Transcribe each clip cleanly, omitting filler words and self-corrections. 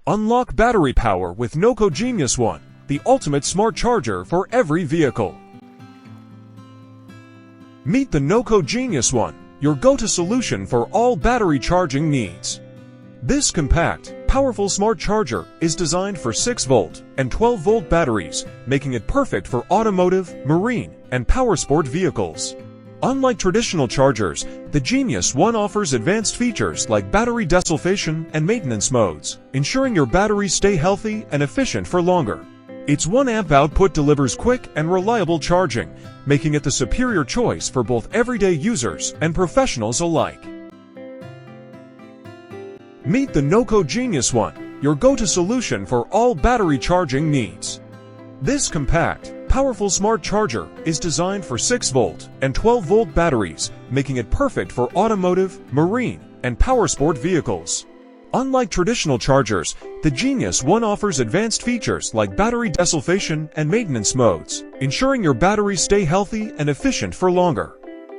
Unlock battery power with NOCO GENIUS1, the ultimate smart charger for every vehicle. Meet the NOCO GENIUS1, your go-to solution for all battery charging needs. This compact, powerful smart charger is designed for 6-volt and 12-volt batteries, making it perfect for automotive, marine, and powersport vehicles. Unlike traditional chargers, the GENIUS1 offers advanced features like battery desulfation and maintenance modes, ensuring your batteries stay healthy and efficient for longer. Its 1 amp output delivers quick and reliable charging, making it the superior choice for both everyday users and professionals alike. Meet the NOCO GENIUS1, your go-to solution for all battery charging needs. This compact, powerful smart charger is designed for 6-volt and 12-volt batteries, making it perfect for automotive, marine, and powersport vehicles. Unlike traditional chargers, the GENIUS1 offers advanced features like battery desulfation and maintenance modes, ensuring your batteries stay healthy and efficient for longer.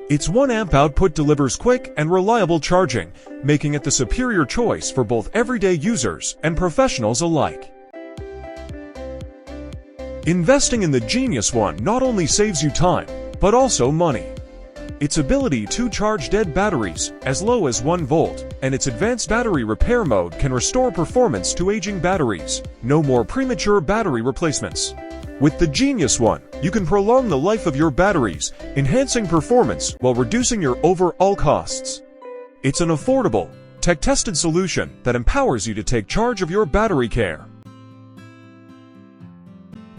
Its 1 amp output delivers quick and reliable charging, making it the superior choice for both everyday users and professionals alike. Investing in the GENIUS1 not only saves you time, but also money. Its ability to charge dead batteries as low as 1 volt and its advanced battery repair mode can restore performance to aging batteries. No more premature battery replacements. With the GENIUS1, you can prolong the life of your batteries, enhancing performance while reducing your overall costs. It's an affordable, tech-tested solution that empowers you to take charge of your battery care.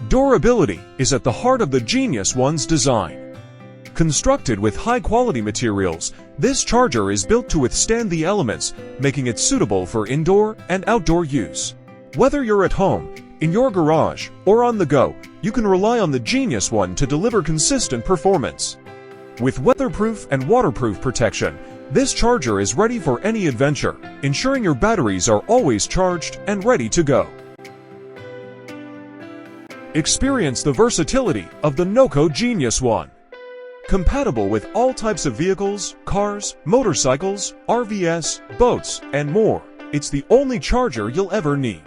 Durability is at the heart of the GENIUS1's design. Constructed with high-quality materials, this charger is built to withstand the elements, making it suitable for indoor and outdoor use. Whether you're at home, in your garage, or on the go, you can rely on the GENIUS1 to deliver consistent performance. With weatherproof and waterproof protection, this charger is ready for any adventure, ensuring your batteries are always charged and ready to go. Experience the versatility of the NOCO GENIUS1. Compatible with all types of vehicles, cars, motorcycles, RVs, boats, and more, it's the only charger you'll ever need.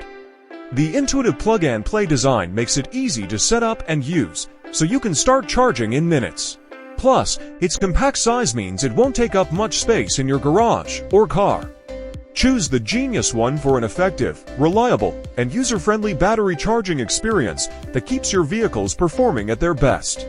The intuitive plug-and-play design makes it easy to set up and use, so you can start charging in minutes. Plus, its compact size means it won't take up much space in your garage or car. Choose the GENIUS1 for an effective, reliable, and user-friendly battery charging experience that keeps your vehicles performing at their best.